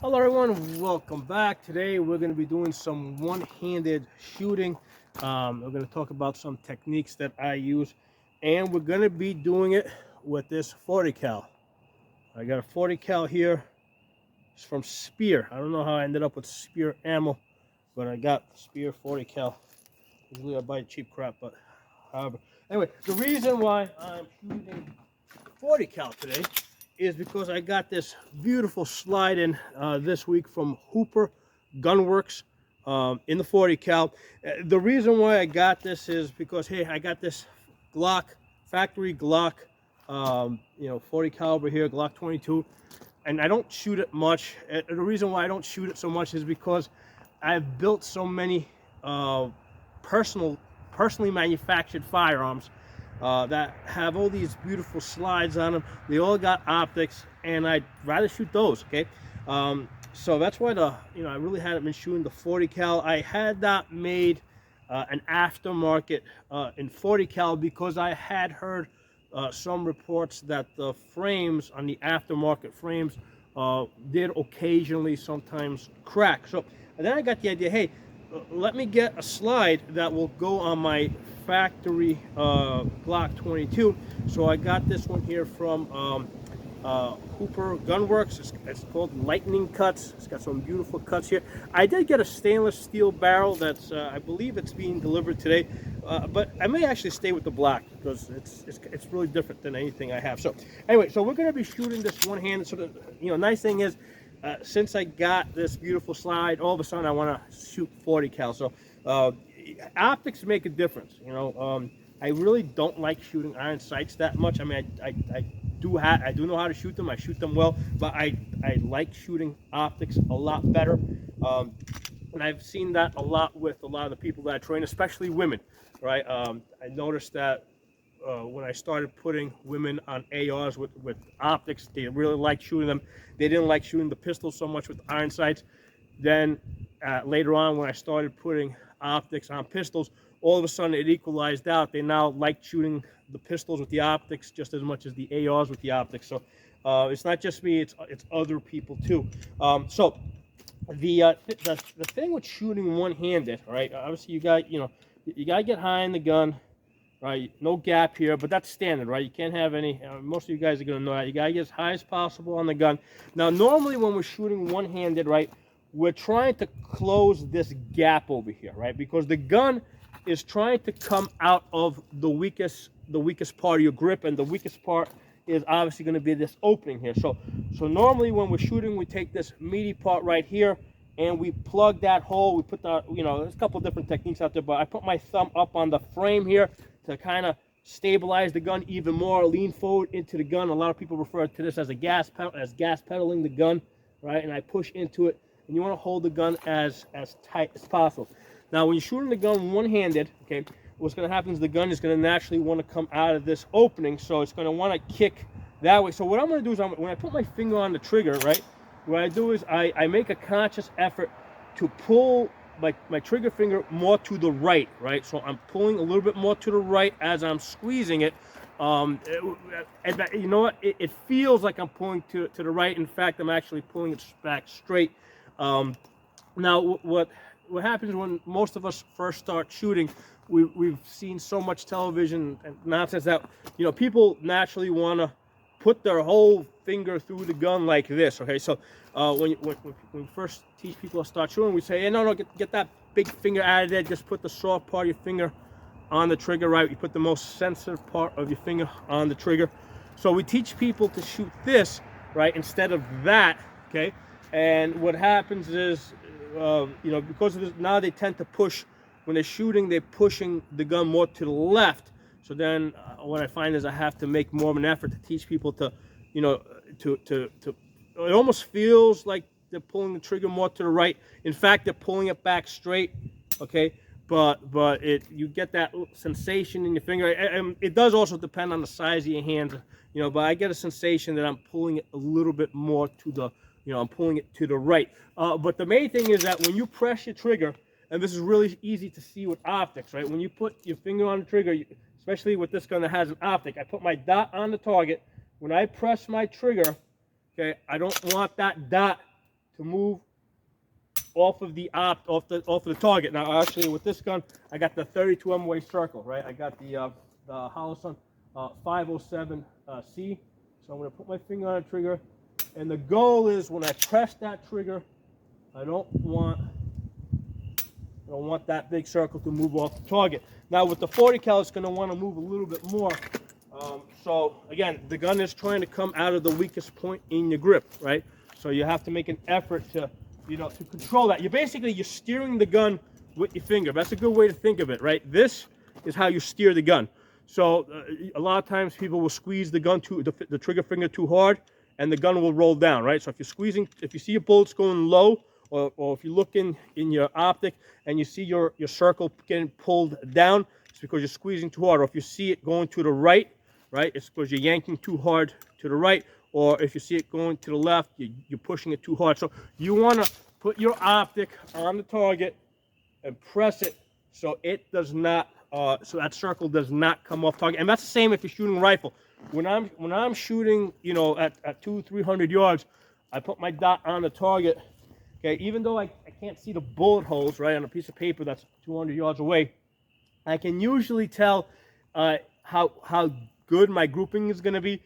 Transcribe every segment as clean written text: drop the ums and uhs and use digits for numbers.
Hello everyone, welcome back. Today we're going to be doing some one-handed shooting. We're going to talk about some techniques that I use, and we're going to be doing it with this 40 cal. I got a 40 cal here. It's from Spear. I don't know how I ended up with Spear ammo, but I got Spear 40 cal. Usually I buy cheap crap, but however. Anyway, the reason why I'm shooting 40 cal today is because I got this beautiful slide in this week from Hooper Gunworks in the 40 cal. The reason why I got this is because, hey, I got this Glock, factory Glock, 40 caliber here, Glock 22, and I don't shoot it much. The reason why I don't shoot it so much is because I've built so many personally manufactured firearms that have all these beautiful slides on them. They all got optics, and I'd rather shoot those. Okay, so that's why I really hadn't been shooting the 40 cal. I had that made an aftermarket in 40 cal because I had heard some reports that the frames on the aftermarket frames did occasionally sometimes crack. So and then I got the idea, hey, let me get a slide that will go on my factory Glock 22. So I got this one here from Hooper Gunworks. It's called Lightning Cuts. It's got some beautiful cuts here. I did get a stainless steel barrel that's I believe it's being delivered today, but I may actually stay with the black because it's really different than anything I have. So anyway, so we're going to be shooting this one-handed. So the nice thing is, since I got this beautiful slide, all of a sudden I want to shoot 40 cal. So optics make a difference. I really don't like shooting iron sights that much. I mean, I do know how to shoot them. I shoot them well, but I like shooting optics a lot better. And I've seen that a lot with a lot of the people that I train, especially women. Right? I noticed that when I started putting women on ARs with optics, they really liked shooting them. They didn't like shooting the pistols so much with iron sights. Then later on, when I started putting optics on pistols, all of a sudden it equalized out. They now like shooting the pistols with the optics just as much as the ARs with the optics. So it's not just me; it's other people too. So the thing with shooting one-handed, right? Obviously, you got to get high in the gun. Right, no gap here, but that's standard, right? You can't have any, most of you guys are going to know that. You got to get as high as possible on the gun. Now, normally when we're shooting one-handed, right, we're trying to close this gap over here, right? Because the gun is trying to come out of the weakest part of your grip, and the weakest part is obviously going to be this opening here. So normally when we're shooting, we take this meaty part right here, and we plug that hole. We put the, there's a couple of different techniques out there, but I put my thumb up on the frame here to kind of stabilize the gun even more, lean forward into the gun. A lot of people refer to this as a gas pedaling the gun, right? And I push into it, and you want to hold the gun as tight as possible. Now, when you're shooting the gun one-handed, okay, what's going to happen is the gun is going to naturally want to come out of this opening, so it's going to want to kick that way. So what I'm going to do is when I put my finger on the trigger, right, what I do is I make a conscious effort to pull my trigger finger more to the right, So I'm pulling a little bit more to the right as I'm squeezing it. And you know what? It feels like I'm pulling to the right. In fact, I'm actually pulling it back straight. Now, what happens when most of us first start shooting, we've seen so much television and nonsense that, people naturally want to put their whole finger through the gun like this, okay? So when we first teach people to start shooting, we say, hey, no, get that big finger out of there. Just put the soft part of your finger on the trigger, right? You put the most sensitive part of your finger on the trigger. So we teach people to shoot this, right, instead of that, okay? And what happens is, because of this, now they tend to push, when they're shooting, they're pushing the gun more to the left. So then what I find is I have to make more of an effort to teach people to, it almost feels like they're pulling the trigger more to the right. In fact, they're pulling it back straight, okay? But you get that sensation in your finger. It does also depend on the size of your hands, but I get a sensation that I'm pulling it a little bit more to the, I'm pulling it to the right. But the main thing is that when you press your trigger, and this is really easy to see with optics, right? When you put your finger on the trigger, especially with this gun that has an optic, I put my dot on the target. When I press my trigger, okay, I don't want that dot to to move off of the target. Now, actually, with this gun, I got the 32 MOA circle, right? I got the Holosun 507C. So I'm going to put my finger on the trigger, and the goal is when I press that trigger, I don't want that big circle to move off the target. Now, with the 40 cal, it's going to want to move a little bit more. So again, the gun is trying to come out of the weakest point in your grip, right? So you have to make an effort to, to control that. You're steering the gun with your finger. That's a good way to think of it, right? This is how you steer the gun. So a lot of times people will squeeze the gun the trigger finger too hard, and the gun will roll down, right? So if you see your bullets going low, or if you look in your optic and you see your circle getting pulled down, it's because you're squeezing too hard. Or if you see it going to the right, it's because you're yanking too hard to the right. Or if you see it going to the left, you're pushing it too hard. So you want to put your optic on the target and press it so it does not, so that circle does not come off target. And that's the same if you're shooting rifle. When I'm shooting, at 200-300 yards, I put my dot on the target. Okay, even though I can't see the bullet holes, right, on a piece of paper that's 200 yards away, I can usually tell how good my grouping is going to be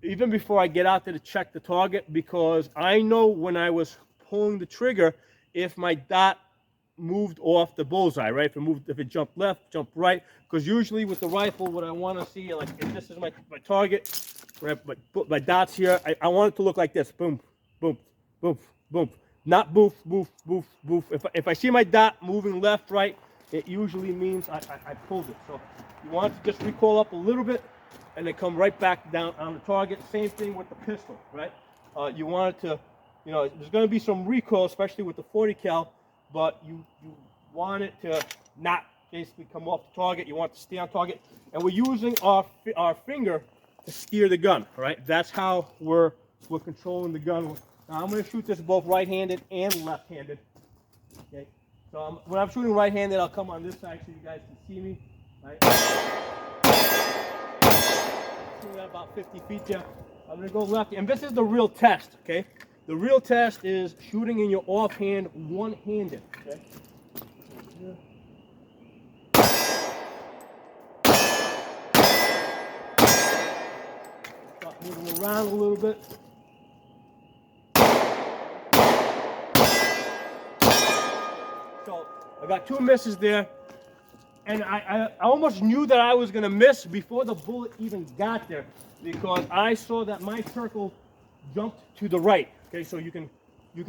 even before I get out there to check the target, because I know when I was pulling the trigger if my dot moved off the bullseye, right? If it jumped left, jumped right, because usually with the rifle, what I want to see, like if this is my target, right, my dots here, I want it to look like this, boom, boom, boom, boom. Not boof, boof, boof, boof. If I see my dot moving left, right, it usually means I pulled it. So you want to just recoil up a little bit and then come right back down on the target. Same thing with the pistol, right? You want it to, there's going to be some recoil, especially with the 40 cal, but you want it to not basically come off the target. You want it to stay on target. And we're using our finger to steer the gun, all right? That's how we're controlling the gun. Now, I'm going to shoot this both right-handed and left-handed. Okay, so when I'm shooting right-handed, I'll come on this side so you guys can see me. Right? Shooting at about 50 feet there. I'm going to go left, and this is the real test. Okay, the real test is shooting in your offhand, one-handed. Okay. Start moving around a little bit. So I got 2 misses there, and I almost knew that I was going to miss before the bullet even got there, because I saw that my circle jumped to the right. Okay, so you can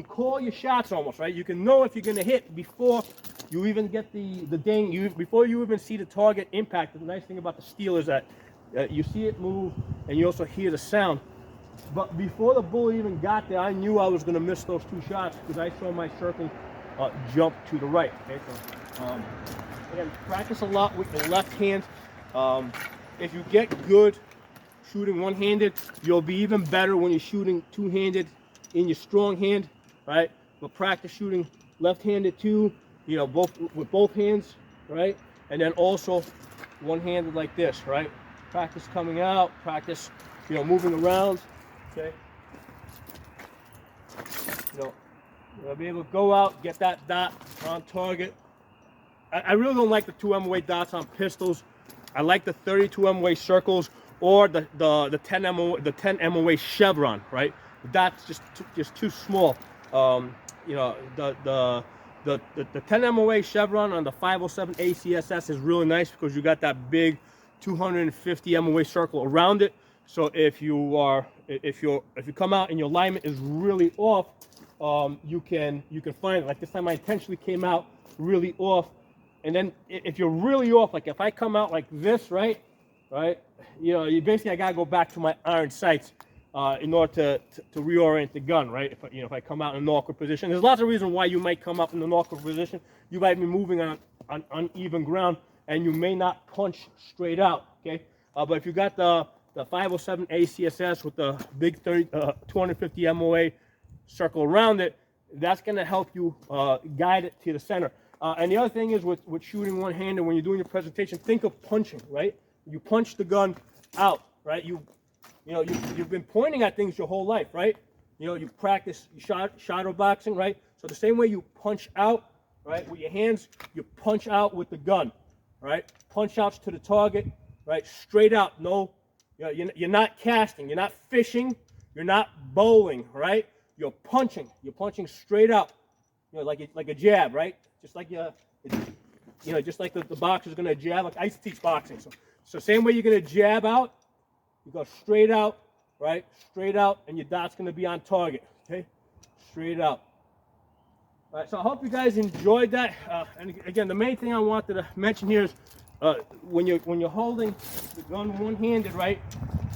call your shots almost, right? You can know if you're going to hit before you even get the ding, before you even see the target impact. The nice thing about the steel is that you see it move and you also hear the sound. But before the bullet even got there, I knew I was going to miss those 2 shots because I saw my circle jump to the right. Okay, so again, practice a lot with the left hand. If you get good shooting one-handed, you'll be even better when you're shooting two-handed in your strong hand, right? But practice shooting left-handed too, with both hands, right? And then also one-handed like this, right? Practice coming out, practice, moving around, okay? I'll be able to go out, get that dot on target. I really don't like the 2 MOA dots on pistols. I like the 32 MOA circles or the 10 MOA chevron, right? The dot's just too small. The 10 MOA chevron on the 507 ACSS is really nice because you got that big 250 MOA circle around it. So if you come out and your alignment is really off, you can find it. Like this time I intentionally came out really off, and then if you're really off, like if I come out like this, right, you basically I gotta go back to my iron sights in order to reorient the gun, right? If I come out in an awkward position, there's lots of reasons why you might come up in an awkward position. You might be moving on uneven ground, and you may not punch straight out. Okay, but if you got the 507 ACSS with the big 250 MOA circle around it, that's going to help you guide it to the center. And the other thing is with shooting one-handed, when you're doing your presentation, think of punching, right? You punch the gun out, right? You've been pointing at things your whole life, right? you know, you practice shadow boxing, right? So the same way you punch out, right, with your hands, you punch out with the gun, right? Punch outs to the target, right? Straight out, no, you're not casting, you're not fishing, you're not bowling, right? You're punching straight out, you know, like a jab, right? Just like just like the boxer's gonna jab. Like I used to teach boxing, so same way you're gonna jab out, you go straight out, right? Straight out, and your dot's gonna be on target, okay? Straight out. All right, so I hope you guys enjoyed that. And again, the main thing I wanted to mention here is when you're holding the gun one-handed, right?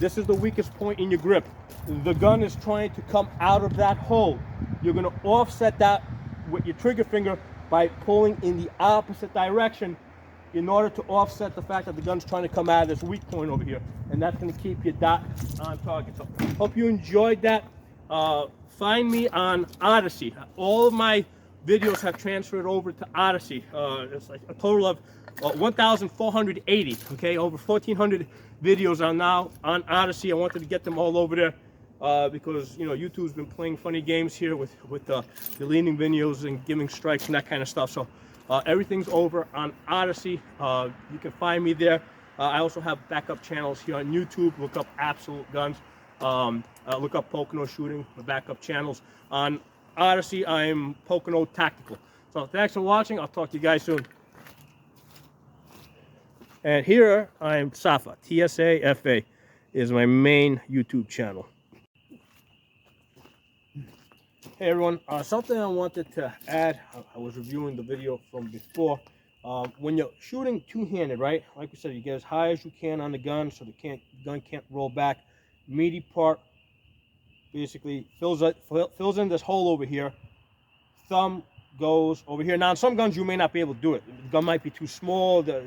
This is the weakest point in your grip. The gun is trying to come out of that hole. You're going to offset that with your trigger finger by pulling in the opposite direction in order to offset the fact that the gun's trying to come out of this weak point over here. And that's going to keep your dot on target. So hope you enjoyed that. Find me on Odyssey. All of my videos have transferred over to Odyssey. It's like a total of 1,480. Okay, over 1,400 videos are now on Odyssey. I wanted to get them all over there because YouTube's been playing funny games here with deleting videos and giving strikes and that kind of stuff. So everything's over on Odyssey. You can find me there. I also have backup channels here on YouTube. Look up Absolute Guns. Look up Pocono Shooting, the backup channels. On Odyssey, I'm Pocono Tactical. So thanks for watching. I'll talk to you guys soon. And here I'm Safa. TSAFA is my main YouTube channel. Hey everyone, something I wanted to add. I was reviewing the video from before. When you're shooting two-handed, right? Like we said, you get as high as you can on the gun so the gun can't roll back. Meaty part basically fills in this hole over here. Thumb goes over here. Now, on some guns you may not be able to do it. The gun might be too small. There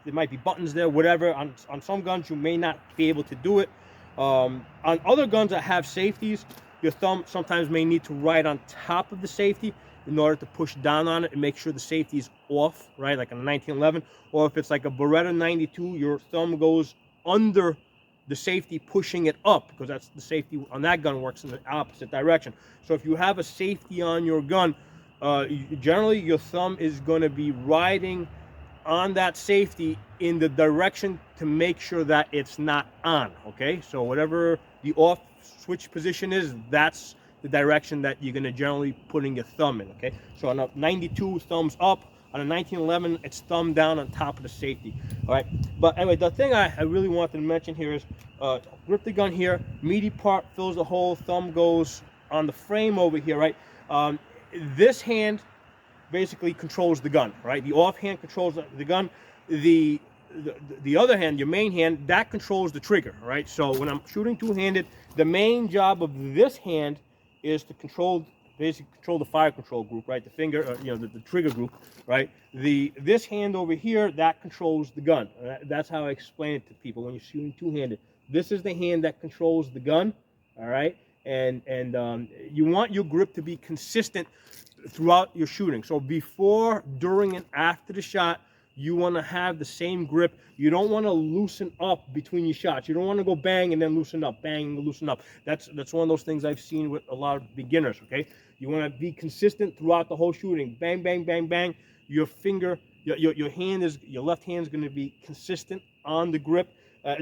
might be buttons there, whatever. On some guns you may not be able to do it. On other guns that have safeties, your thumb sometimes may need to ride on top of the safety in order to push down on it and make sure the safety is off, right? Like on a 1911, or if it's like a Beretta 92, your thumb goes under the safety, pushing it up, because that's the safety on that gun works in the opposite direction. So if you have a safety on your gun, generally your thumb is going to be riding on that safety in the direction to make sure that it's not on. Okay, so whatever the off switch position is, that's the direction that you're going to generally putting your thumb in. Okay, so on a 92, thumbs up. On a 1911, it's thumb down on top of the safety. All right, but anyway, the thing I really wanted to mention here is grip the gun here, meaty part fills the hole, thumb goes on the frame over here, right? This hand basically controls the gun, right? The off hand controls the gun. The other hand, your main hand, that controls the trigger, right? So when I'm shooting two-handed, the main job of this hand is to basically control the fire control group, right? The finger, the trigger group, right? This hand over here, that controls the gun. That's how I explain it to people when you're shooting two-handed. This is the hand that controls the gun, all right? And you want your grip to be consistent throughout your shooting. So before, during, and after the shot, you want to have the same grip. You don't want to loosen up between your shots. You don't want to go bang and then loosen up, bang and loosen up. That's one of those things I've seen with a lot of beginners, okay? You want to be consistent throughout the whole shooting. Bang, bang, bang, bang. Your finger, your left hand is going to be consistent on the grip.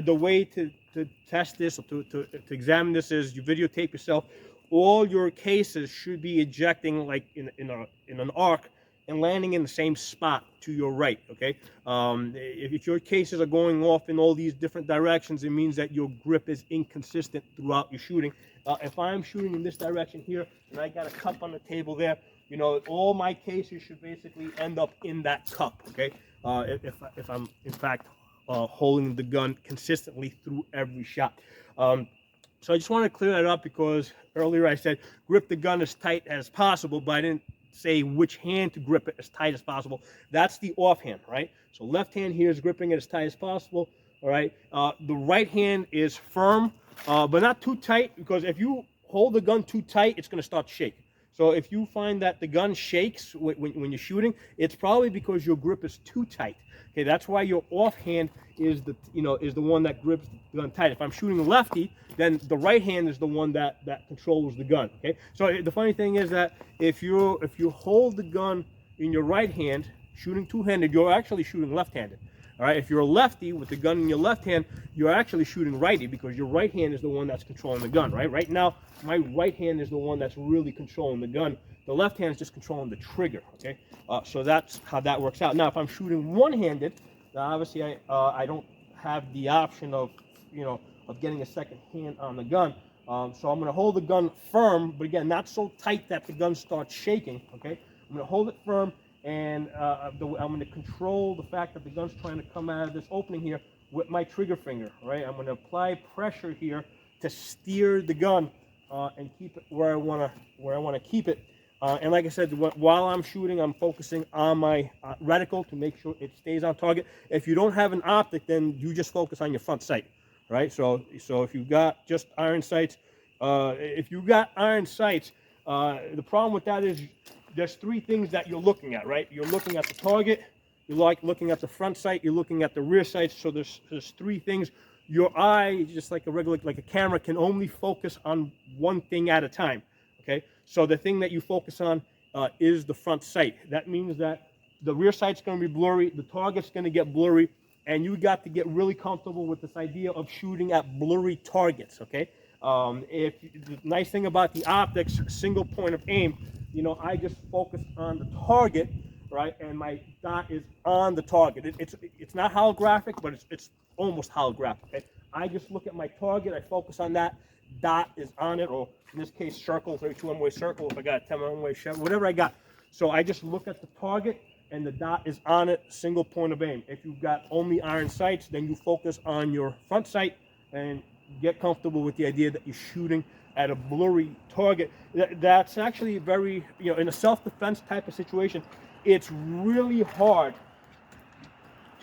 The way to test this, or to examine this, is you videotape yourself. All your cases should be ejecting like in an arc and landing in the same spot to your right, okay? If your cases are going off in all these different directions, it means that your grip is inconsistent throughout your shooting. If I'm shooting in this direction here, and I got a cup on the table there, all my cases should basically end up in that cup, okay? If I'm, in fact, holding the gun consistently through every shot. So I just want to clear that up, because earlier I said grip the gun as tight as possible, but I didn't say which hand to grip it as tight as possible. That's the offhand, right? So left hand here is gripping it as tight as possible, all right? The right hand is firm, but not too tight, because if you hold the gun too tight, it's going to start to shake. So if you find that the gun shakes when you're shooting, it's probably because your grip is too tight. Okay, that's why your offhand is the one that grips the gun tight. If I'm shooting lefty, then the right hand is the one that controls the gun. Okay, so the funny thing is that if you hold the gun in your right hand, shooting two-handed, you're actually shooting left-handed. All right, if you're a lefty with the gun in your left hand, you're actually shooting righty because your right hand is the one that's controlling the gun, right? Right now, my right hand is the one that's really controlling the gun. The left hand is just controlling the trigger, okay? So that's how that works out. Now, if I'm shooting one-handed, obviously I don't have the option of, of getting a second hand on the gun. So I'm going to hold the gun firm, but again, not so tight that the gun starts shaking, okay? I'm going to hold it firm, and I'm going to control the fact that the gun's trying to come out of this opening here with my trigger finger, right? I'm going to apply pressure here to steer the gun and keep it where I want to keep it. And like I said, while I'm shooting, I'm focusing on my reticle to make sure it stays on target. If you don't have an optic, then you just focus on your front sight, right? So if you've got just iron sights, the problem with that is there's three things that you're looking at, right? You're looking at the target, you're looking at the front sight, you're looking at the rear sights. So there's three things. Your eye, just like a camera, can only focus on one thing at a time. Okay, so the thing that you focus on is the front sight. That means that the rear sight's going to be blurry, the target's going to get blurry, and you got to get really comfortable with this idea of shooting at blurry targets. Okay, the nice thing about the optics, single point of aim, I just focus on the target, right, and my dot is on the target. It's not holographic, but it's almost holographic. Okay? I just look at my target, I focus on that, dot is on it, or in this case, circle, 32 one-way circle, if I got a 10 one-way shot, whatever I got. So I just look at the target, and the dot is on it, single point of aim. If you've got only iron sights, then you focus on your front sight and get comfortable with the idea that you're shooting at a blurry target. That's actually very, in a self-defense type of situation, it's really hard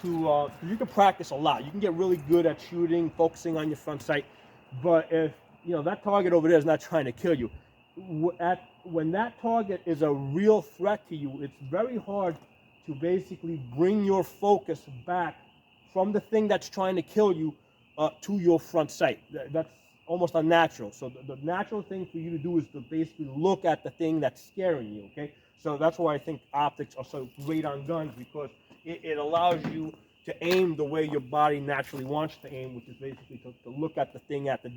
to, you can practice a lot. You can get really good at shooting, focusing on your front sight. But if, that target over there is not trying to kill you, when that target is a real threat to you, it's very hard to basically bring your focus back from the thing that's trying to kill you to your front sight. That's almost unnatural. So the natural thing for you to do is to basically look at the thing that's scaring you, okay? So that's why I think optics are so great on guns, because it allows you to aim the way your body naturally wants to aim, which is basically to look at the thing at the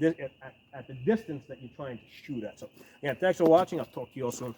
distance that you're trying to shoot at. So, yeah, thanks for watching. I'll talk to you all soon.